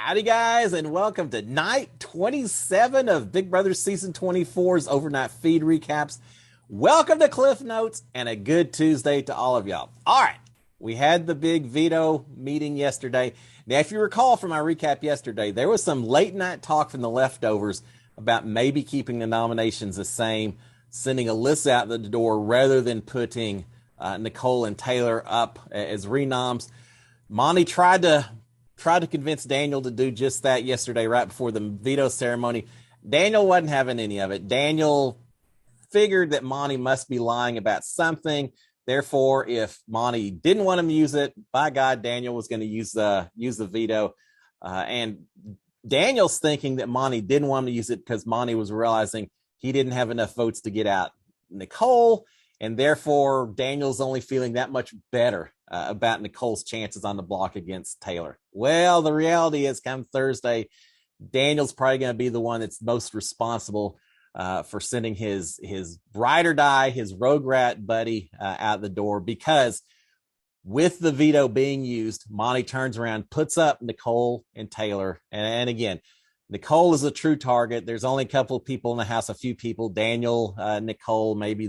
Howdy, guys, and welcome to night 27 of Big Brother Season 24's overnight feed recaps. Welcome to Cliff Notes and a good Tuesday to all of y'all. All right, we had the big veto meeting yesterday. Now, if you recall from our recap yesterday, there was some late night talk from the leftovers about maybe keeping the nominations the same, sending Alyssa out the door rather than putting Nicole and Taylor up as renoms. Monty tried to convince Daniel to do just that yesterday, right before the veto ceremony. Daniel wasn't having any of it. Daniel figured that Monty must be lying about something. Therefore, if Monty didn't want him to use it, by God, Daniel was going to use the veto. And Daniel's thinking that Monty didn't want him to use it because Monty was realizing he didn't have enough votes to get out Nicole, and therefore Daniel's only feeling that much better about Nicole's chances on the block against Taylor. Well, the reality is, come Thursday, Daniel's probably going to be the one that's most responsible for sending his ride or die, his rogue rat buddy out the door, because with the veto being used, Monty turns around, puts up Nicole and Taylor. And again, Nicole is a true target. There's only a couple of people in the house, a few people, Daniel, Nicole, maybe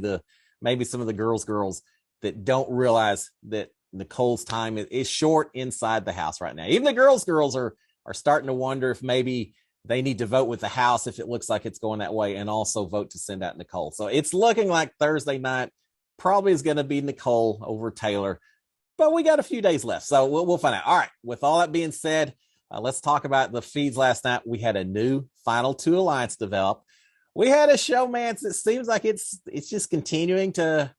some of the girls that don't realize that Nicole's time is short inside the house right now. Even the girls are starting to wonder if maybe they need to vote with the house if it looks like it's going that way, and also vote to send out Nicole. So it's looking like Thursday night probably is going to be Nicole over Taylor, but we got a few days left, so we'll find out. All right, with all that being said, let's talk about the feeds last night. We had a new Final Two Alliance develop. We had a showmance. It seems like it's just continuing to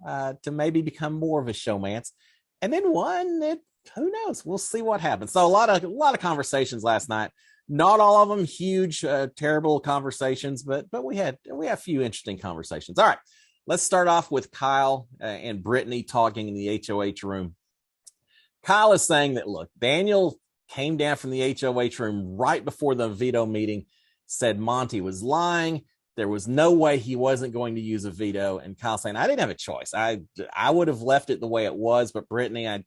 maybe become more of a showmance. And then one that, who knows? We'll see what happens. So a lot of conversations last night. Not all of them huge, terrible conversations, but we had a few interesting conversations. All right, let's start off with Kyle and Brittany talking in the HOH room. Kyle is saying that, look, Daniel came down from the HOH room right before the veto meeting, said Monty was lying. There was no way he wasn't going to use a veto. And Kyle saying, I didn't have a choice. I would have left it the way it was, but Brittany, there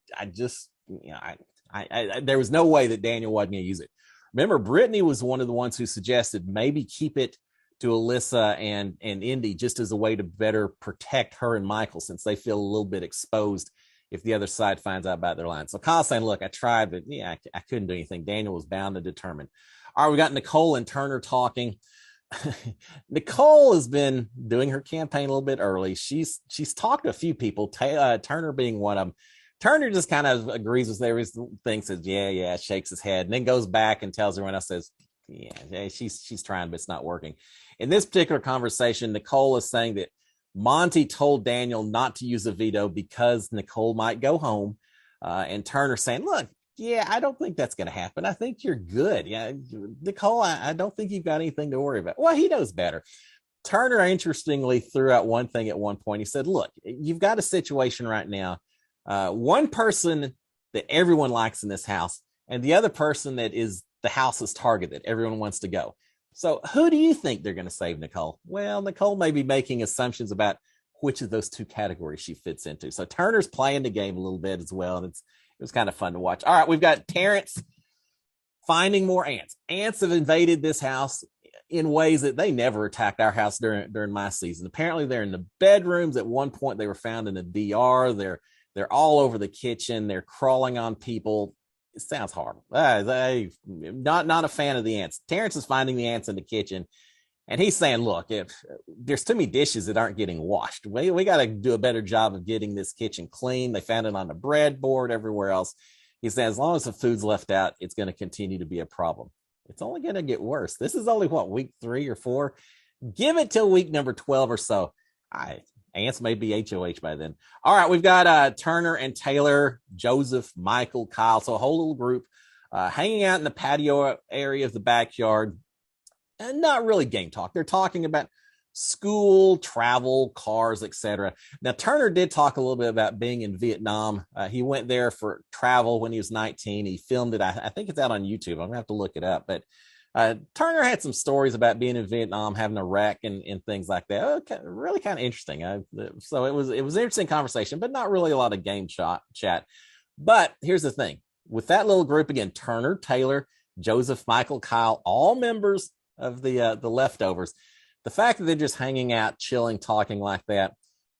was no way that Daniel wasn't going to use it. Remember, Brittany was one of the ones who suggested maybe keep it to Alyssa and Indy just as a way to better protect her and Michael, since they feel a little bit exposed if the other side finds out about their line. So Kyle's saying, look, I tried, but I couldn't do anything. Daniel was bound to determine. All right, we got Nicole and Turner talking. Nicole has been doing her campaign a little bit early. She's talked to a few people, Turner being one of them. Turner just kind of agrees with everything, says, yeah, shakes his head, and then goes back and tells everyone else, says, yeah, she's trying, but it's not working. In this particular conversation, Nicole is saying that Monty told Daniel not to use a veto because Nicole might go home. And Turner saying, look, yeah, I don't think that's going to happen. I think you're good. Yeah, Nicole, I don't think you've got anything to worry about. Well, he knows better. Turner, interestingly, threw out one thing at one point. He said, look, you've got a situation right now. One person that everyone likes in this house, and the other person that is the house's target that everyone wants to go. So who do you think they're going to save, Nicole? Well, Nicole may be making assumptions about which of those two categories she fits into. So Turner's playing the game a little bit as well, and it was kind of fun to watch. All right, we've got Terrence finding more ants. Ants have invaded this house in ways that they never attacked our house during my season. Apparently, they're in the bedrooms. At one point, they were found in the DR. They're all over the kitchen. They're crawling on people. It sounds horrible. Not a fan of the ants. Terrence is finding the ants in the kitchen, and he's saying, look, if there's too many dishes that aren't getting washed, we got to do a better job of getting this kitchen clean. They found it on the breadboard, everywhere else. He said, as long as the food's left out, it's going to continue to be a problem. It's only going to get worse. This is only, week 3 or 4? Give it till week number 12 or so. Ants may be HOH by then. All right, we've got Turner and Taylor, Joseph, Michael, Kyle. So a whole little group hanging out in the patio area of the backyard. And not really game talk. They're talking about school, travel, cars, etc. Now, Turner did talk a little bit about being in Vietnam. He went there for travel when he was 19. He filmed it. I think it's out on YouTube. I'm going to have to look it up. But Turner had some stories about being in Vietnam, having a wreck and things like that. Okay, really kind of interesting. So it was an interesting conversation, but not really a lot of game chat. But here's the thing. With that little group, again, Turner, Taylor, Joseph, Michael, Kyle, all members of the leftovers. The fact that they're just hanging out, chilling, talking like that,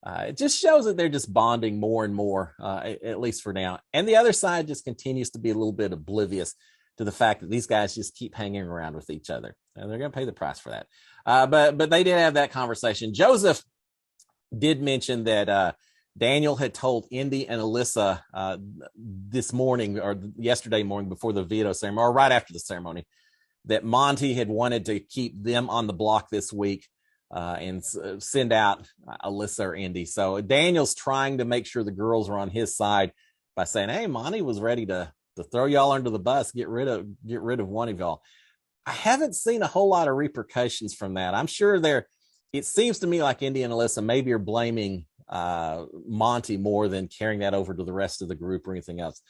it just shows that they're just bonding more and more, at least for now. And the other side just continues to be a little bit oblivious to the fact that these guys just keep hanging around with each other, and they're going to pay the price for that. But they did have that conversation. Joseph did mention that Daniel had told Indy and Alyssa this morning or yesterday morning before the veto ceremony, or right after the ceremony, that Monty had wanted to keep them on the block this week and send out Alyssa or Indy. So Daniel's trying to make sure the girls are on his side by saying, hey, Monty was ready to throw y'all under the bus, get rid of one of y'all. I haven't seen a whole lot of repercussions from that. I'm sure it seems to me like Indy and Alyssa maybe are blaming Monty more than carrying that over to the rest of the group or anything else.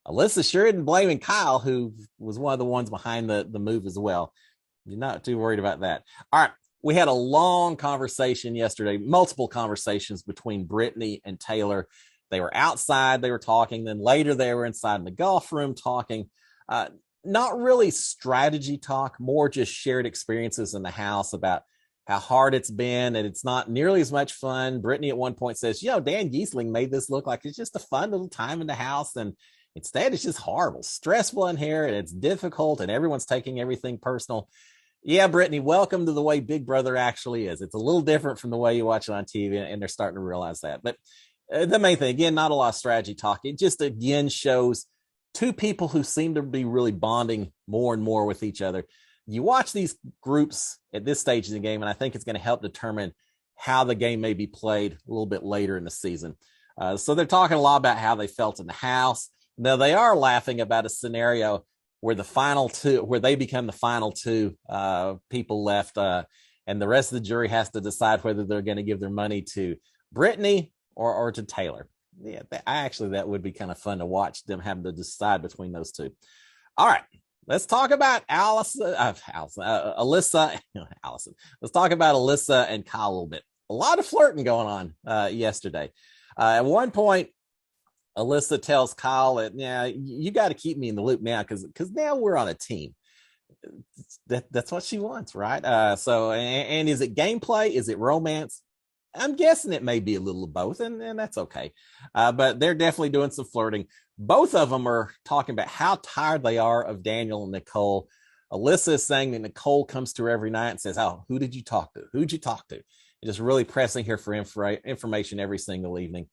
Alyssa sure isn't blaming Kyle, who was one of the ones behind the move as well. You're not too worried about that. All right. We had a long conversation yesterday, multiple conversations between Brittany and Taylor. They were outside, they were talking. Then later they were inside in the golf room talking. Not really strategy talk, more just shared experiences in the house about how hard it's been, and it's not nearly as much fun. Brittany at one point says, Dan Giesling made this look like it's just a fun little time in the house, and instead it's just horrible, stressful in here, and it's difficult, and everyone's taking everything personal. Yeah, Brittany, welcome to the way Big Brother actually is. It's a little different from the way you watch it on TV, and they're starting to realize that. But the main thing, again, not a lot of strategy talk. It just, again, shows two people who seem to be really bonding more and more with each other. You watch these groups at this stage of the game, and I think it's going to help determine how the game may be played a little bit later in the season. So they're talking a lot about how they felt in the house. Now, they are laughing about a scenario where they become the final two people left, and the rest of the jury has to decide whether they're going to give their money to Brittany or to Taylor. Yeah, that would be kind of fun to watch them having to decide between those two. All right, let's talk about Alyssa. Let's talk about Alyssa and Kyle a little bit. A lot of flirting going on yesterday. At one point, Alyssa tells Kyle that, you got to keep me in the loop now because now we're on a team. That's what she wants, right? So is it gameplay? Is it romance? I'm guessing it may be a little of both, and that's okay. But they're definitely doing some flirting. Both of them are talking about how tired they are of Daniel and Nicole. Alyssa is saying that Nicole comes to her every night and says, oh, who did you talk to? Who'd you talk to? And just really pressing her for information every single evening.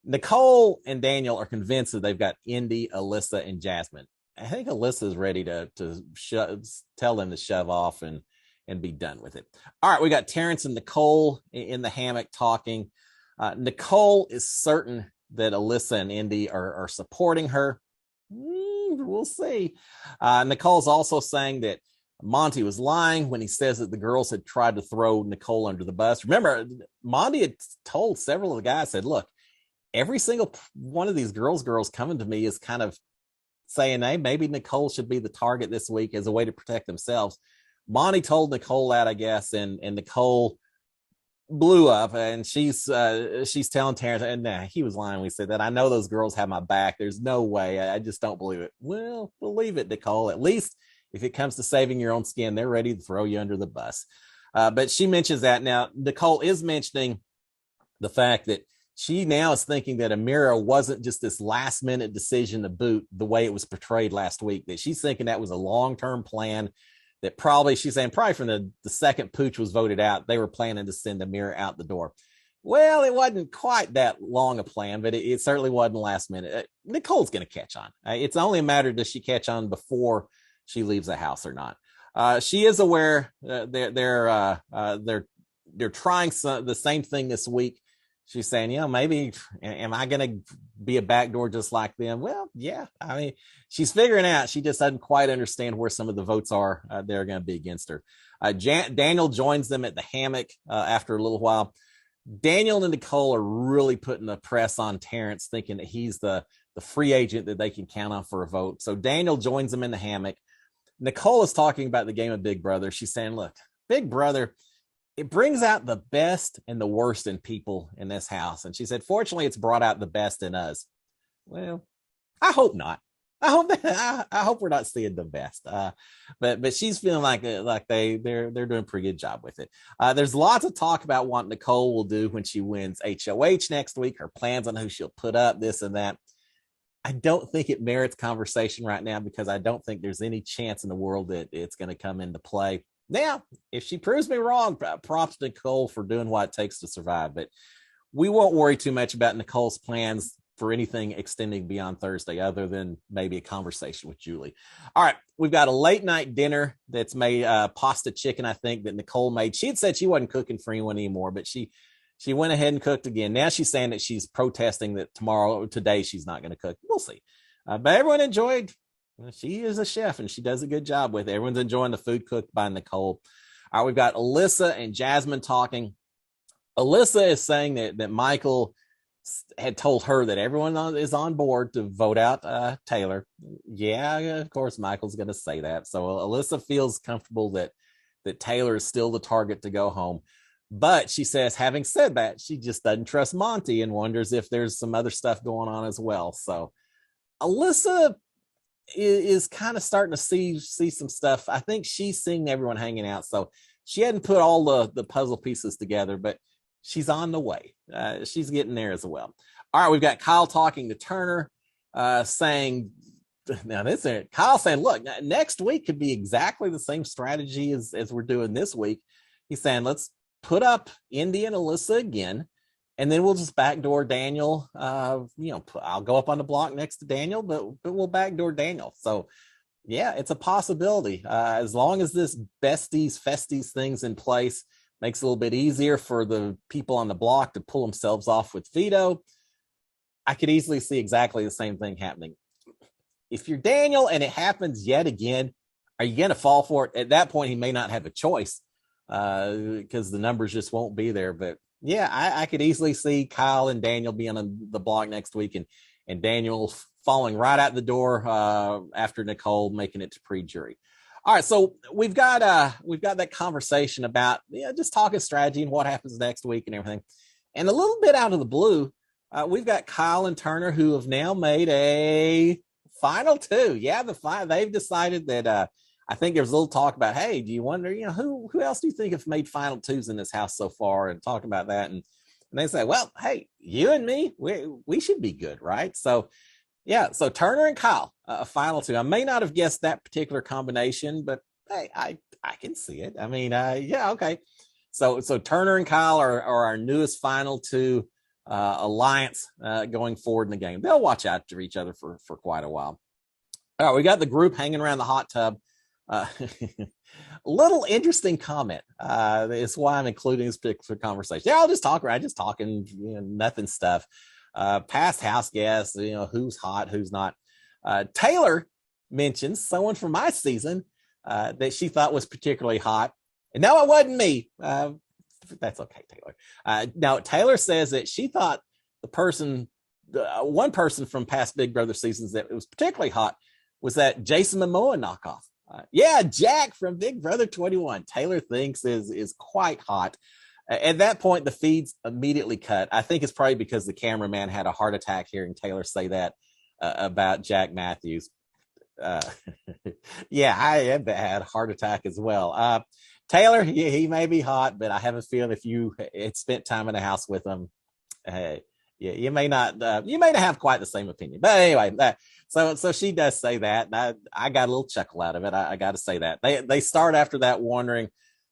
Nicole and Daniel are convinced that they've got Indy, Alyssa, and Jasmine. I think Alyssa is ready to tell them to shove off and be done with it. All right, we got Terrence and Nicole in the hammock talking. Nicole is certain that Alyssa and Indy are supporting her. We'll see. Nicole's also saying that Monty was lying when he says that the girls had tried to throw Nicole under the bus. Remember, Monty had told several of the guys, said, look, every single one of these girls coming to me is kind of saying, hey, maybe Nicole should be the target this week as a way to protect themselves. Monty told Nicole that, I guess, and Nicole blew up, and she's telling Terrence, and he was lying when he said that. I know those girls have my back. There's no way. I just don't believe it. Well, believe it, Nicole. At least if it comes to saving your own skin, they're ready to throw you under the bus. But she mentions that. Now, Nicole is mentioning the fact that she now is thinking that Amira wasn't just this last minute decision to boot the way it was portrayed last week, that she's thinking that was a long-term plan, that she's saying probably from the second Pooch was voted out, they were planning to send Amira out the door. Well, it wasn't quite that long a plan, but it certainly wasn't last minute. Nicole's going to catch on. It's only a matter, does she catch on before she leaves the house or not? She is aware they're trying the same thing this week. She's saying, maybe, am I going to be a backdoor just like them? Well, yeah. I mean, she's figuring out. She just doesn't quite understand where some of the votes are that are going to be against her. Daniel joins them at the hammock after a little while. Daniel and Nicole are really putting the press on Terrence, thinking that he's the free agent that they can count on for a vote. So Daniel joins them in the hammock. Nicole is talking about the game of Big Brother. She's saying, look, Big Brother, it brings out the best and the worst in people in this house. And she said, fortunately, it's brought out the best in us. Well, I hope not. I hope we're not seeing the best. But she's feeling like they're doing a pretty good job with it. There's lots of talk about what Nicole will do when she wins HOH next week. Her plans on who she'll put up, this and that. I don't think it merits conversation right now because I don't think there's any chance in the world that it's going to come into play. Now, if she proves me wrong, props to Nicole for doing what it takes to survive. But we won't worry too much about Nicole's plans for anything extending beyond Thursday, other than maybe a conversation with Julie. All right, we've got a late night dinner that's made pasta chicken, I think, that Nicole made. She had said she wasn't cooking for anyone anymore, but she went ahead and cooked again. Now she's saying that she's protesting that today she's not going to cook. We'll see. But everyone enjoyed. She is a chef and she does a good job with it. Everyone's enjoying the food cooked by Nicole. All right, we've got Alyssa and Jasmine talking. Alyssa is saying that Michael had told her that everyone is on board to vote out Taylor. Yeah, of course, Michael's going to say that. So Alyssa feels comfortable that Taylor is still the target to go home. But she says, having said that, she just doesn't trust Monty and wonders if there's some other stuff going on as well. So Alyssa is kind of starting to see some stuff. I think she's seeing everyone hanging out. So she hadn't put all the puzzle pieces together, but she's on the way. She's getting there as well. All right, we've got Kyle talking to Turner, saying, now this is Kyle saying, look, next week could be exactly the same strategy as we're doing this week. He's saying, let's put up Indy and Alyssa again, and then we'll just backdoor Daniel. I'll go up on the block next to Daniel, but we'll backdoor Daniel. So yeah, it's a possibility. As long as this besties, festies thing's in place, makes it a little bit easier for the people on the block to pull themselves off with veto. I could easily see exactly the same thing happening. If you're Daniel and it happens yet again, are you going to fall for it? At that point, he may not have a choice because the numbers just won't be there. But yeah, I could easily see Kyle and Daniel being on the block next week and Daniel falling right out the door after Nicole making it to pre-jury. All right, so we've got that conversation about just talking strategy and what happens next week and everything. And a little bit out of the blue, we've got Kyle and Turner who have now made a final two. Yeah, they've decided that I think there's a little talk about, hey, do you wonder, who else do you think have made final twos in this house so far, and talking about that. And they say, well, hey, you and me, we should be good, right? So yeah, so Turner and Kyle, a final two. I may not have guessed that particular combination, but hey, I can see it. I mean, yeah, okay. So Turner and Kyle are our newest final two alliance going forward in the game. They'll watch out for each other for quite a while. All right, we got the group hanging around the hot tub. Little interesting comment. It's why I'm including this particular conversation. Yeah, I'll just talk. Right, just talking, nothing stuff. Past house guests, who's hot, who's not. Taylor mentions someone from my season that she thought was particularly hot. And no, it wasn't me. That's okay, Taylor. Now, Taylor says that she thought one person from past Big Brother seasons that was particularly hot was that Jason Momoa knockoff. Yeah, Jack from Big Brother 21. Taylor thinks is quite hot. At that point, the feeds immediately cut. I think it's probably because the cameraman had a heart attack hearing Taylor say that about Jack Matthews. Yeah, I had a heart attack as well. Taylor, he may be hot, but I have a feeling if you had spent time in the house with him, you may not have quite the same opinion. But anyway, so she does say that. I got a little chuckle out of it. I got to say that. They start after that wondering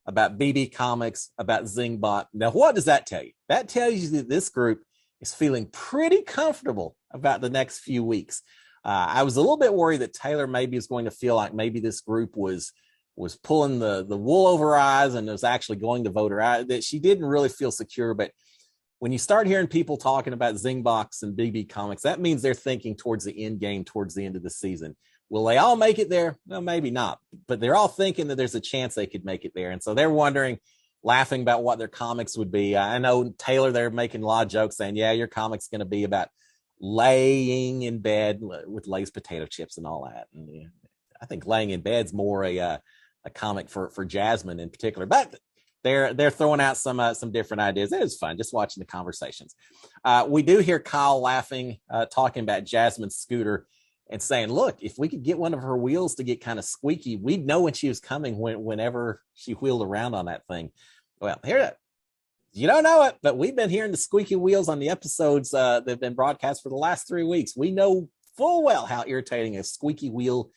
about BB Comics, about Zingbot. Now, what does that tell you? That tells you that this group is feeling pretty comfortable about the next few weeks. I was a little bit worried that Taylor maybe is going to feel like maybe this group was pulling the wool over her eyes and was actually going to vote her out, that she didn't really feel secure. But when you start hearing people talking about Zingbox and BB Comics, that means they're thinking towards the end game, towards the end of the season. Will they all make it there? No, maybe not. But they're all thinking that there's a chance they could make it there. And so they're wondering, laughing about what their comics would be. I know Taylor, they're making a lot of jokes saying, yeah, your comic's going to be about laying in bed with Lay's potato chips and all that. And yeah, I think laying in bed's more a comic for Jasmine in particular. But they're throwing out some different ideas. It was fun just watching the conversations. We do hear Kyle laughing, talking about Jasmine's scooter. and saying, look, if we could get one of her wheels to get kind of squeaky, we'd know when she was coming whenever she wheeled around on that thing. Well, here, you don't know it, but we've been hearing the squeaky wheels on the episodes that have been broadcast for the last 3 weeks. We know full well how irritating a squeaky wheel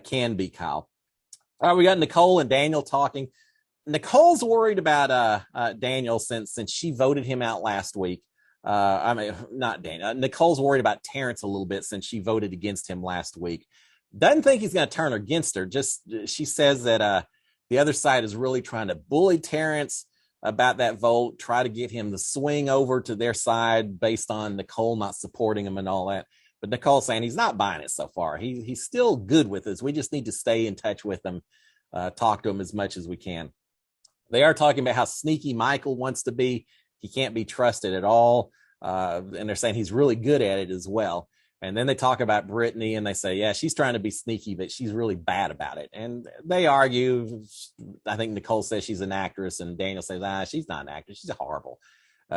can be, Kyle. All right, we got Nicole and Daniel talking. Nicole's worried about Daniel since she voted him out last week. I mean, not Daniel. Nicole's worried about Terrence a little bit since she voted against him last week. Doesn't think he's going to turn against her. Just she says that the other side is really trying to bully Terrence about that vote, try to get him to swing over to their side based on Nicole not supporting him and all that. But Nicole's saying he's not buying it so far. He's still good with us. We just need to stay in touch with him, talk to him as much as we can. They are talking about how sneaky Michael wants to be. He can't be trusted at all. And they're saying he's really good at it as well. And then they talk about Brittany and they say, yeah, she's trying to be sneaky, but she's really bad about it. And they argue. I think Nicole says she's an actress and Daniel says, she's not an actress. She's horrible.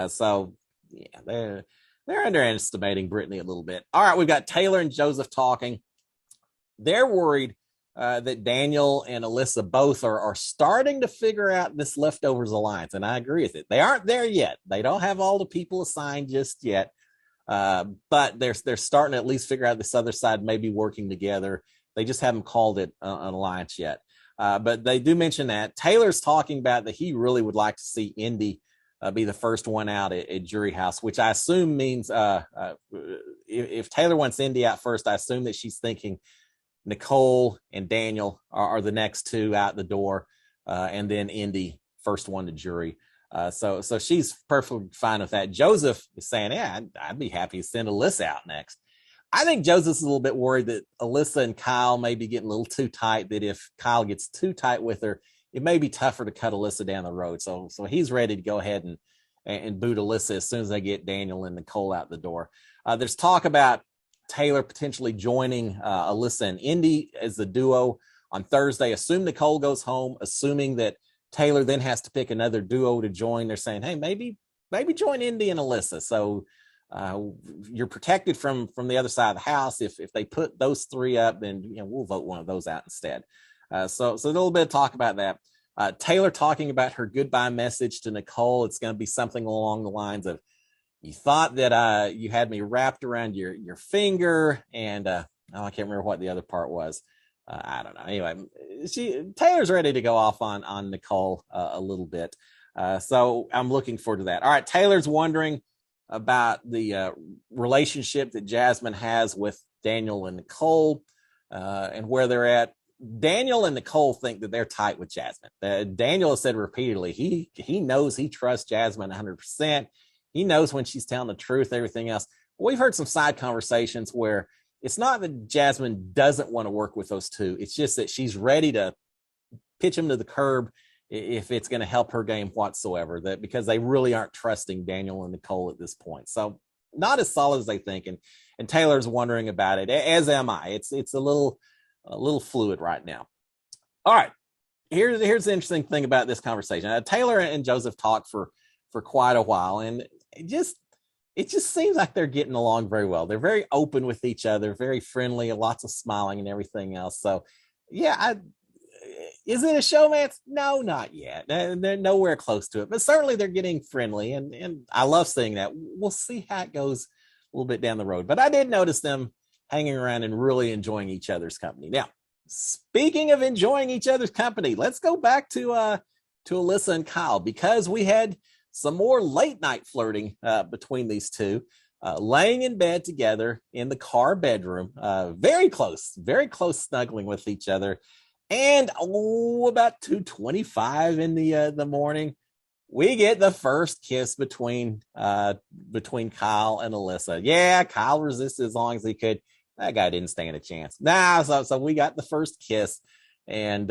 So yeah, they're underestimating Brittany a little bit. All right, we've got Taylor and Joseph talking. They're worried that Daniel and Alyssa both are starting to figure out this leftovers alliance. And I agree with it. They aren't there yet. They don't have all the people assigned just yet. But they're starting to at least figure out this other side may be working together. They just haven't called it an alliance yet. But they do mention that. Taylor's talking about that he really would like to see Indy be the first one out at Jury House, which I assume means if Taylor wants Indy out first, I assume that she's thinking Nicole and Daniel are the next two out the door, and then Indy first one to jury. So she's perfectly fine with that. Joseph is saying, yeah, I'd be happy to send Alyssa out next. I think Joseph's a little bit worried that Alyssa and Kyle may be getting a little too tight, that if Kyle gets too tight with her, it may be tougher to cut Alyssa down the road. So he's ready to go ahead and boot Alyssa as soon as they get Daniel and Nicole out the door. There's talk about Taylor potentially joining Alyssa and Indy as the duo on Thursday. Assume Nicole goes home, assuming that Taylor then has to pick another duo to join. They're saying, hey, maybe join Indy and Alyssa. So you're protected from the other side of the house. If they put those three up, then we'll vote one of those out instead. So a little bit of talk about that. Taylor talking about her goodbye message to Nicole. It's going to be something along the lines of, you thought that you had me wrapped around your finger, and I can't remember what the other part was. I don't know. Anyway, Taylor's ready to go off on Nicole a little bit. So I'm looking forward to that. All right, Taylor's wondering about the relationship that Jasmine has with Daniel and Nicole and where they're at. Daniel and Nicole think that they're tight with Jasmine. Daniel has said repeatedly he knows he trusts Jasmine 100%. He knows when she's telling the truth, everything else. We've heard some side conversations where it's not that Jasmine doesn't want to work with those two. It's just that she's ready to pitch them to the curb if it's going to help her game whatsoever, that because they really aren't trusting Daniel and Nicole at this point. So not as solid as they think. And Taylor's wondering about it, as am I. It's a little fluid right now. All right. Here's the interesting thing about this conversation. Taylor and Joseph talked for quite a while, and it just seems like they're getting along very well. They're very open with each other, very friendly, lots of smiling and everything else. So yeah, is it a showmance? No, not yet. They're nowhere close to it, but certainly they're getting friendly, and I love seeing that. We'll see how it goes a little bit down the road, but I did notice them hanging around and really enjoying each other's company. Now, speaking of enjoying each other's company, let's go back to Alyssa and Kyle, because we had some more late night flirting between these two, laying in bed together in the car bedroom, very close snuggling with each other. And about 2:25 in the morning, we get the first kiss between Kyle and Alyssa. Yeah, Kyle resisted as long as he could. That guy didn't stand a chance. So we got the first kiss, and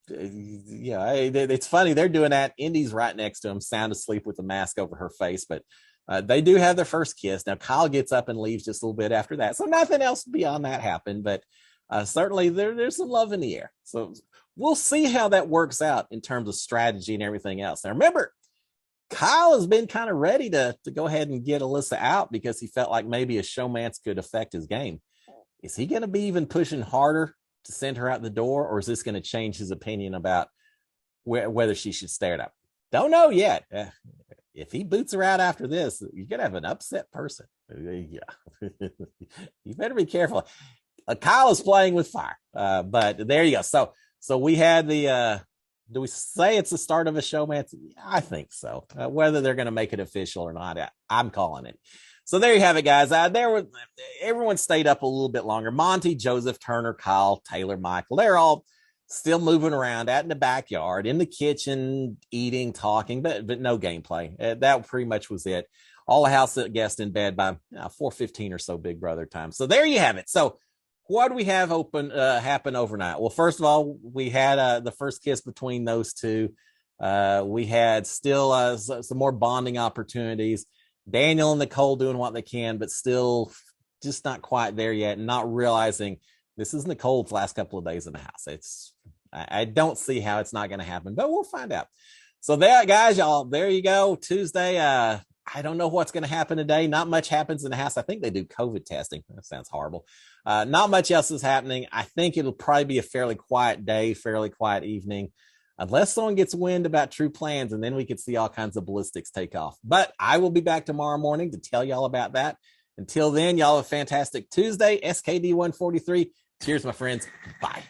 it's funny they're doing that. Indy's right next to him, sound asleep with the mask over her face, but they do have their first kiss. Now Kyle gets up and leaves just a little bit after that, so nothing else beyond that happened, but certainly there's some love in the air. So we'll see how that works out in terms of strategy and everything else. Now remember, Kyle has been kind of ready to go ahead and get Alyssa out because he felt like maybe a showmance could affect his game. is he going to be even pushing harder to send her out the door, or is this going to change his opinion about whether she should stay it up? Don't know yet. If he boots her out after this, you're going to have an upset person. Yeah. You better be careful. Kyle is playing with fire. But there you go. So we had the, do we say it's the start of a showmance? I think so. Whether they're going to make it official or not, I'm calling it. So there you have it, guys. Everyone stayed up a little bit longer. Monty, Joseph, Turner, Kyle, Taylor, Michael, they're all still moving around out in the backyard, in the kitchen, eating, talking, but no gameplay. That pretty much was it. All the house guests in bed by 4:15 or so, Big Brother time. So there you have it. So what do we have happen overnight? Well, first of all, we had the first kiss between those two. We had still some more bonding opportunities. Daniel and Nicole doing what they can, but still just not quite there yet, and not realizing this is Nicole's last couple of days in the house. I don't see how it's not going to happen, but we'll find out. So there, guys, y'all, there you go. Tuesday. I don't know what's going to happen today. Not much happens in the house. I think they do COVID testing. That sounds horrible. Not much else is happening. I think it'll probably be a fairly quiet day, fairly quiet evening, unless someone gets wind about true plans, and then we could see all kinds of ballistics take off. But I will be back tomorrow morning to tell y'all about that. Until then, y'all have a fantastic Tuesday. SKD 143. Cheers, my friends. Bye.